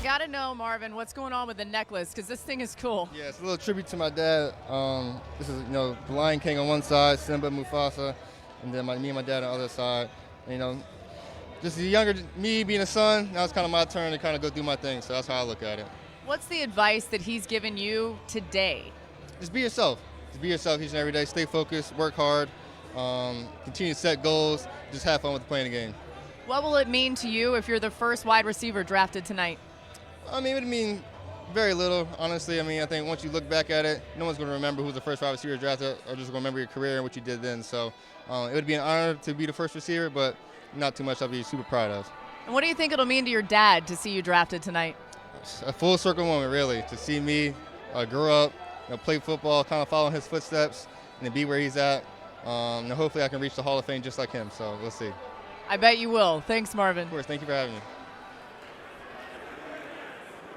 got to know, Marvin, what's going on with the necklace, because this thing is cool. Yeah, it's a little tribute to my dad. This is, the Lion King on one side, Simba, Mufasa, and then me and my dad on the other side. And, just the younger me being a son, now it's kind of my turn to kind of go do my thing, so that's how I look at it. What's the advice that he's given you today? Just be yourself. Just be yourself each and every day. Stay focused, work hard, continue to set goals, just have fun with playing the game. What will it mean to you if you're the first wide receiver drafted tonight? It would mean very little, honestly. I think once you look back at it, no one's going to remember who the first wide receiver drafted, or just going to remember your career and what you did then. So it would be an honor to be the first receiver, but not too much I'll be super proud of. And what do you think it'll mean to your dad to see you drafted tonight? A full circle moment, really, to see me grow up, play football, kind of follow in his footsteps, and to be where he's at. And hopefully I can reach the Hall of Fame just like him, so we'll see. I bet you will. Thanks, Marvin. Of course, thank you for having me.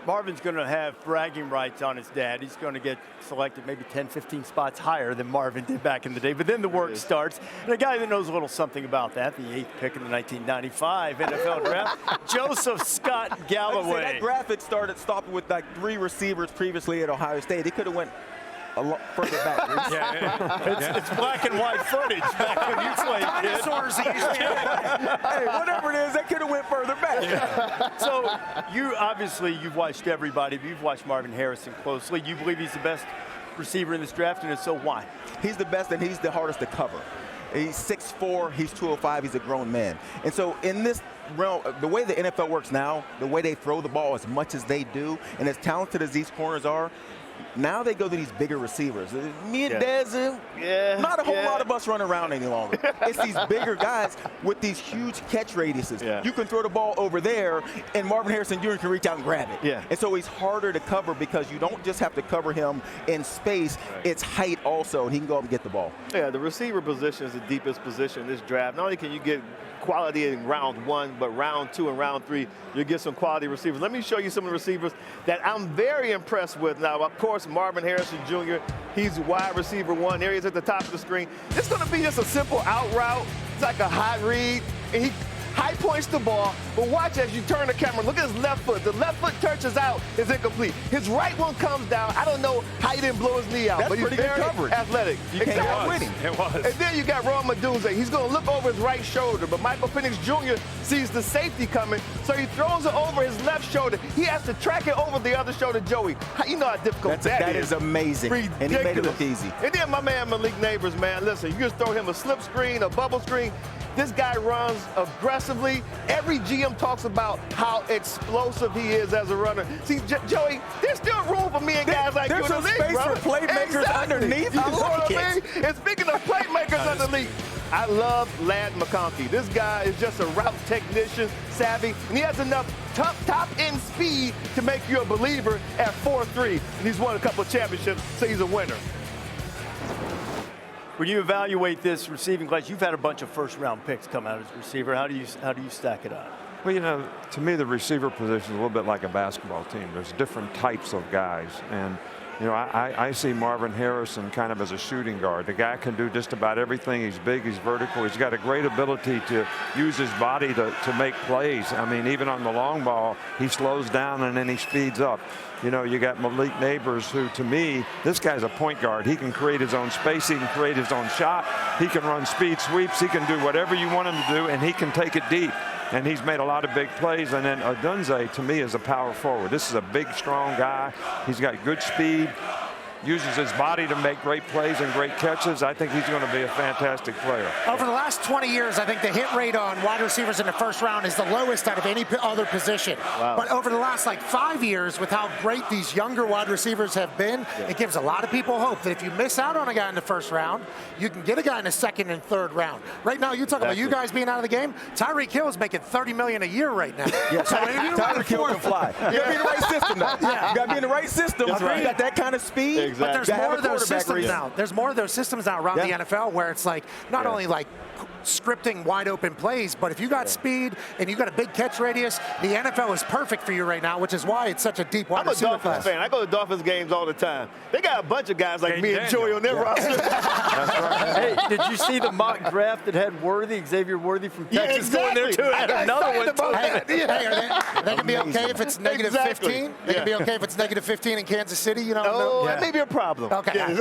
Marvin's going to have bragging rights on his dad. He's going to get selected maybe 10, 15 spots higher than Marvin did back in the day. But then the work starts. And a guy that knows a little something about that, the 8th pick in the 1995 NFL Draft, Joseph Scott Galloway. That graphic stopping with like 3 receivers previously at Ohio State. He could have went a lot further back. It's black and white footage back when you played. Dinosaurs Hey, whatever it is, that could have went further back. Yeah. So you've watched everybody, but you've watched Marvin Harrison closely. You believe he's the best receiver in this draft, and if so, why? He's the best, and he's the hardest to cover. He's 6'4", he's 205, he's a grown man. And so in this realm, the way the NFL works now, the way they throw the ball as much as they do, and as talented as these corners are, now they go to these bigger receivers. Me and Des, not a whole lot of us run around any longer. It's these bigger guys with these huge catch radiuses. Yeah. You can throw the ball over there, and Marvin Harrison Jr. can reach out and grab it. Yeah. And so he's harder to cover because you don't just have to cover him in space. Right. It's height also, and he can go up and get the ball. Yeah, the receiver position is the deepest position in this draft. Not only can you get quality in round 1, but round 2 and round 3, you'll get some quality receivers. Let me show you some of the receivers that I'm very impressed with. Now, of course, Marvin Harrison Jr., he's wide receiver 1. There he is at the top of the screen. It's going to be just a simple out route. It's like a hot read, and he high points the ball, but watch as you turn the camera. Look at his left foot. The left foot touches out, is incomplete. His right one comes down. I don't know how he didn't blow his knee out, but he's very athletic. It was. And then you got Rome Odunze. He's going to look over his right shoulder, but Michael Penix Jr. sees the safety coming, so he throws it over his left shoulder. He has to track it over the other shoulder, Joey. You know how difficult that is. That is amazing. Ridiculous. And he made it look easy. And then my man Malik Neighbors, man, listen, you just throw him a slip screen, a bubble screen. This guy runs aggressively. Every GM talks about how explosive he is as a runner. See, Joey, there's still room for me and guys like you in the league, There's bro. some space for playmakers underneath. You know what I mean? And speaking of playmakers underneath, I love Ladd McAfee. This guy is just a route technician, savvy, and he has enough top-end speed to make you a believer at 4'3", and he's won a couple of championships, so he's a winner. When you evaluate this receiving class, you've had a bunch of first-round picks come out as a receiver. How do you stack it up? Well, to me, the receiver position is a little bit like a basketball team. There's different types of guys, and I see Marvin Harrison kind of as a shooting guard. The guy can do just about everything. He's big, he's vertical. He's got a great ability to use his body to make plays. I mean, even on the long ball, he slows down and then he speeds up. You got Malik Neighbors, who, to me, this guy's a point guard. He can create his own space. He can create his own shot. He can run speed sweeps. He can do whatever you want him to do, and he can take it deep. And he's made a lot of big plays. And then Odunze, to me, is a power forward. This is a big, strong guy. He's got good speed, uses his body to make great plays and great catches. I think he's going to be a fantastic player. Over the last 20 years, I think the hit rate on wide receivers in the first round is the lowest out of any other position. Wow. But over the last 5 years, with how great these younger wide receivers have been, it gives a lot of people hope that if you miss out on a guy in the first round, you can get a guy in the second and third round. Right now, you talk about you guys being out of the game. Tyreek Hill is making $30 million a year right now. So Tyreek Hill can fly. You got to be in the right system, though. You got to be in the right system. That's right. You got that kind of speed. But there's more of those systems now. There's more of those systems now around the NFL where it's not only scripting wide open plays, but if you got speed and you got a big catch radius, the NFL is perfect for you right now, which is why it's such a deep wide receiver class. I'm a Dolphins fan. I go to Dolphins games all the time. They got a bunch of guys like me and Joey on their roster. Hey, did you see the mock draft that had Xavier Worthy from Texas going there too? Another one. They can be okay if it's negative 15. They can be okay if it's negative 15 in Kansas City. You know. Oh, that may be a problem. Okay.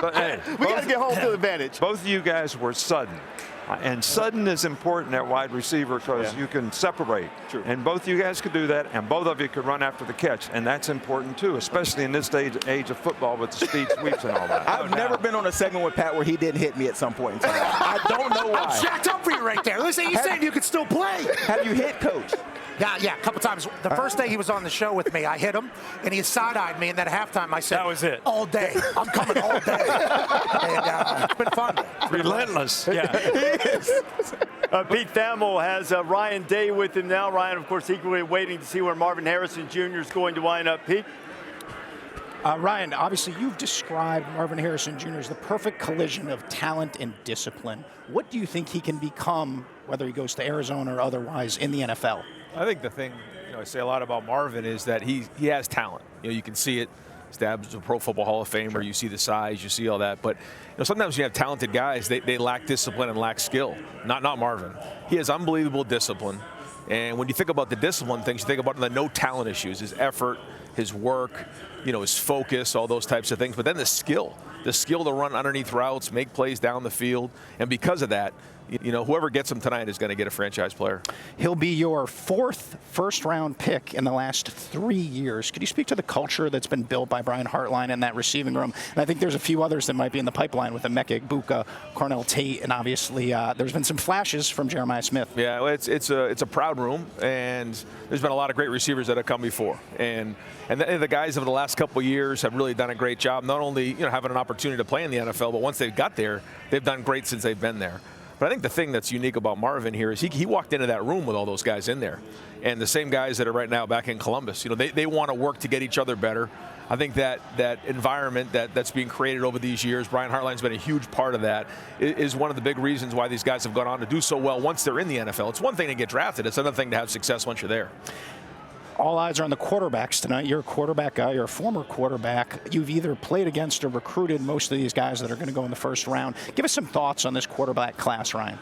But hey, we got to get home field advantage. Both of you guys were sudden. And sudden is important at wide receiver because you can separate. True. And both of you guys could do that, and both of you could run after the catch. And that's important, too, especially in this age of football with the speed sweeps and all that. I've never been on a segment with Pat where he didn't hit me at some point in time. I don't know why. I'm jacked up for you right there. Listen, you saying you could still play. Have you hit Coach? Yeah, a couple times. The first day he was on the show with me, I hit him, and he side-eyed me, and then at halftime I said, that was it. All day. I'm coming all day. And it's been fun. Relentless. Yeah. Pete Thamel has Ryan Day with him now. Ryan, of course, eagerly waiting to see where Marvin Harrison Jr. is going to wind up. Pete? Ryan, obviously you've described Marvin Harrison Jr. as the perfect collision of talent and discipline. What do you think he can become, whether he goes to Arizona or otherwise, in the NFL? I think the thing I say a lot about Marvin is that he has talent. You can see it. He's a Pro Football Hall of Famer. You see the size, you see all that. But sometimes you have talented guys, they lack discipline and lack skill. Not Marvin. He has unbelievable discipline. And when you think about the discipline things, you think about the no talent issues, his effort, his work, his focus, all those types of things. But then the skill to run underneath routes, make plays down the field. And because of that, whoever gets him tonight is going to get a franchise player. He'll be your 4th first-round pick in the last 3 years. Could you speak to the culture that's been built by Brian Hartline in that receiving room? And I think there's a few others that might be in the pipeline with Emeka Egbuka, Cornell Tate, and obviously there's been some flashes from Jeremiah Smith. Yeah, well, it's a proud room, and there's been a lot of great receivers that have come before. And the guys of the last couple of years have really done a great job, not only having an opportunity to play in the NFL, but once they've got there, they've done great since they've been there. But I think the thing that's unique about Marvin here is he walked into that room with all those guys in there. And the same guys that are right now back in Columbus, they want to work to get each other better. I think that environment that's being created over these years, Brian Hartline's been a huge part of that, is one of the big reasons why these guys have gone on to do so well once they're in the NFL. It's one thing to get drafted. It's another thing to have success once you're there. All eyes are on the quarterbacks tonight. You're a quarterback guy. You're a former quarterback. You've either played against or recruited most of these guys that are going to go in the first round. Give us some thoughts on this quarterback class, Ryan.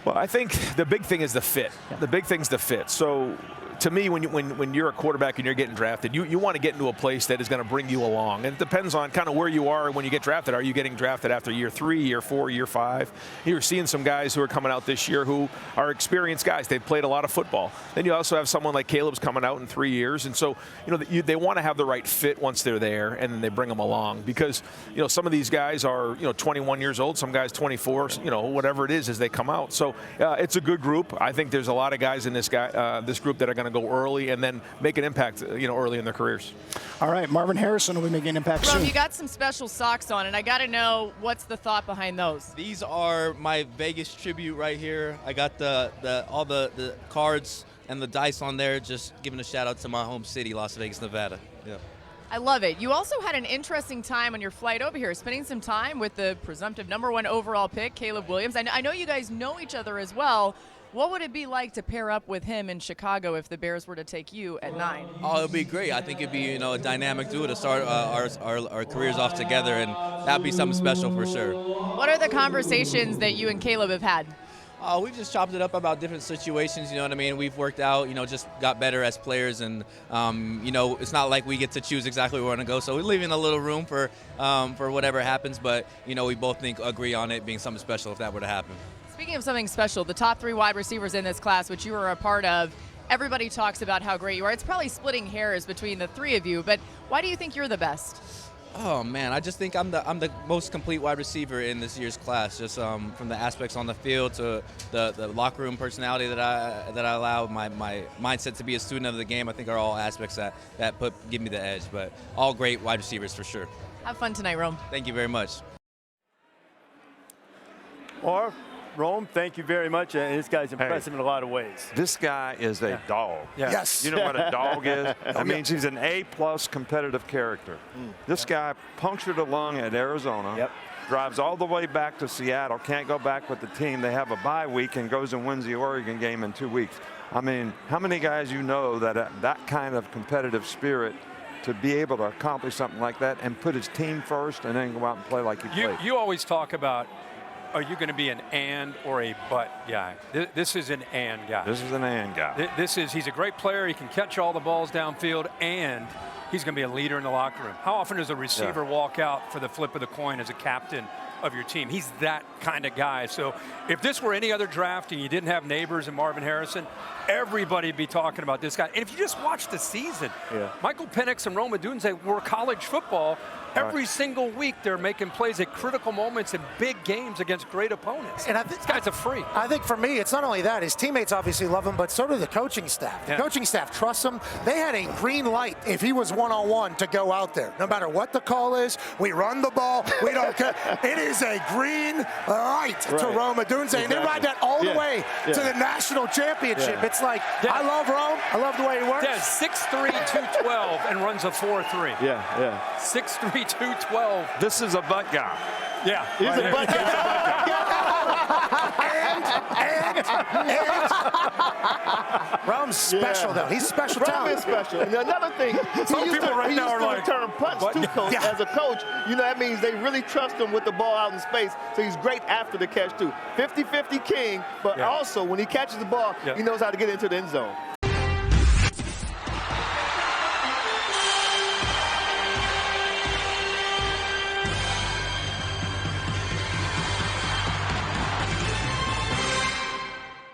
Well, I think the big thing is the fit. Yeah. The big thing's the fit. So, to me, when you're a quarterback and you're getting drafted, you want to get into a place that is going to bring you along. And it depends on kind of where you are when you get drafted. Are you getting drafted after year 3, year 4, year 5? You're seeing some guys who are coming out this year who are experienced guys. They've played a lot of football. Then you also have someone like Caleb's coming out in 3 years. And so, they want to have the right fit once they're there, and then they bring them along. Because, some of these guys are, 21 years old, some guys 24, whatever it is as they come out. So it's a good group. I think there's a lot of guys in this group that are going to go early and then make an impact, early in their careers. All right, Marvin Harrison will be making an impact soon. You got some special socks on, and I got to know what's the thought behind those. These are my Vegas tribute right here. I got all the cards and the dice on there, just giving a shout out to my home city, Las Vegas, Nevada. Yeah. I love it. You also had an interesting time on your flight over here, spending some time with the presumptive #1 overall pick, Caleb Williams. I know you guys know each other as well. What would it be like to pair up with him in Chicago if the Bears were to take you at 9? Oh, it'd be great. I think it'd be a dynamic duo to start our careers off together, and that'd be something special for sure. What are the conversations that you and Caleb have had? We've just chopped it up about different situations, you know what I mean? We've worked out, just got better as players, and, it's not like we get to choose exactly where we're going to go, so we're leaving a little room for whatever happens, but, we both agree on it being something special if that were to happen. Speaking of something special, the top 3 wide receivers in this class, which you were a part of, everybody talks about how great you are. It's probably splitting hairs between the 3 of you, but why do you think you're the best? Oh man, I just think I'm the most complete wide receiver in this year's class. Just from the aspects on the field to the locker room personality that I allow, my mindset to be a student of the game. I think are all aspects that give me the edge. But all great wide receivers for sure. Have fun tonight, Rome. Thank you very much. Rome, thank you very much. And this guy's impressive in a lot of ways. This guy is a dog. Yeah. Yes. You know what a dog is? That means he's an A+ competitive character. This guy punctured a lung at Arizona. Yep. drives all the way back to Seattle, can't go back with the team. They have a bye week and goes and wins the Oregon game in 2 weeks. I mean, how many guys you know that kind of competitive spirit to be able to accomplish something like that and put his team first and then go out and play like he played? You always talk about, are you going to be an and or a but guy? This is an and guy. This is an and guy. He's a great player. He can catch all the balls downfield, and he's going to be a leader in the locker room. How often does a receiver walk out for the flip of the coin as a captain of your team? He's that kind of guy. So if this were any other draft and you didn't have Neighbors and Marvin Harrison, everybody would be talking about this guy. And if you just watch the season, Michael Penix and Rome Odunze were college football. Every single week they're making plays at critical moments in big games against great opponents. And this guy's a freak. I think for me, it's not only that. His teammates obviously love him, but so do the coaching staff. The coaching staff trusts him. They had a green light if he was one-on-one to go out there. No matter what the call is, we run the ball. We don't care. It is a green light to Rome Odunze. And they ride that all the way to the national championship. It's like, I love Rome. I love the way he works. 6'3", 212, and runs a 4.3. 6'3", 212. This is a butt guy. Yeah, he's a butt and Rome's special, though. He's special Rome is special. And another thing, some people right now are like, return punts too, coach. As a coach, you know, that means they really trust him with the ball out in space. So he's great after the catch, too. 50-50 king, but also when he catches the ball, he knows how to get into the end zone.